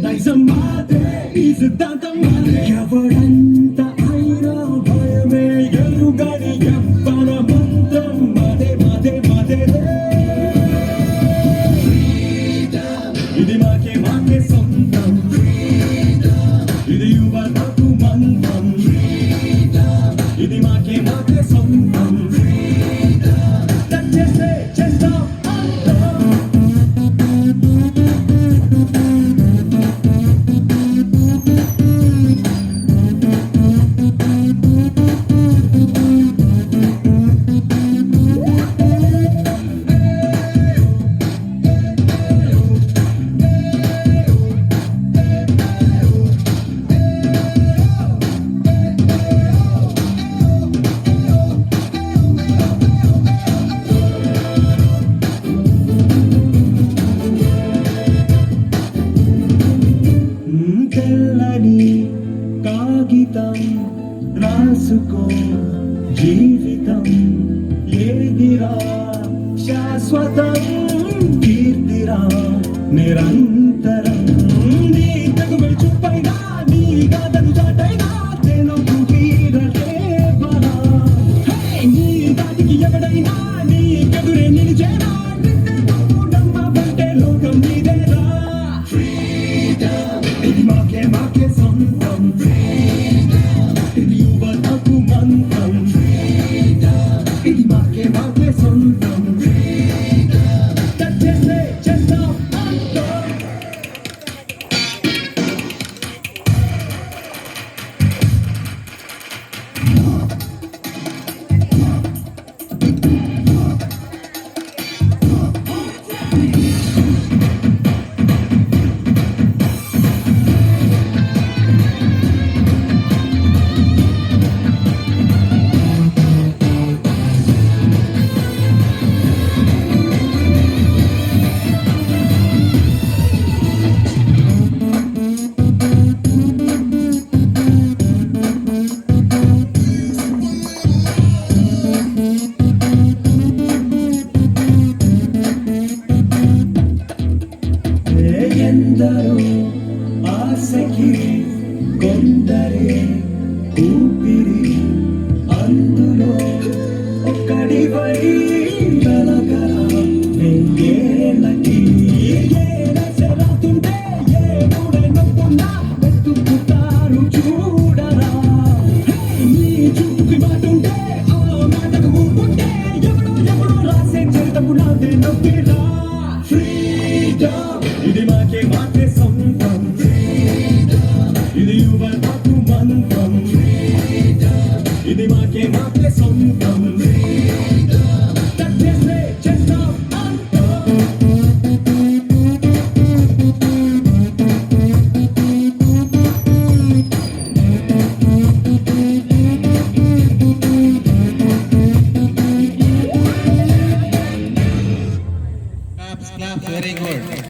నైజం మాదే ఈ సిద్ధాంతం మాదే ఎవడంత అయినా భయమే ఎరుగని ఎవ్వర మంత్రం మాదే మాదే మాదే ఇది మాకే మాకే సొంతం ఇది యువతకు మంత్రం ఇది మాకే మాకే సొంతం చేస్తే చేస్తాం తెల్లని కాగితం రాసుకో జీవితం ఏదిరా శాశ్వతం కీర్తిరా నిరంతరం నీ తగుబడి చుప్పైనా నీ గాథను చాటైనా తెనుగు వీరలేవరా నీ దాటికి ఎవడైనా నీ ఎదురే నిలిచేనా నమ్మబంటే లోకం నీదేరా ఇది మాకే మాకే సొంతం ఇది యువతకు మంత్రం ఇది మాకే మాకే సొంతం చేస్తే చేస్తాం ఎందరో ఆశకి కొందరే ఊపిరి అందులో ఒక్కడివై కలకల వెయ్యేళ్ళకి రాతుంటే ఏ నొప్పున్నా వెతుకుతారు చూడరా నీ చూపుకి మాటుంటే ఆ మాటకు ఊపుంటే ఎవడో రాసే చేతకు నాదే నొప్పిరా ఇది మాకే మాకే సొంతం ఇది యువతకు మంత్రం ఇది మాకే మాకే సొంతం చేస్తే చేస్తాం Claps, very good.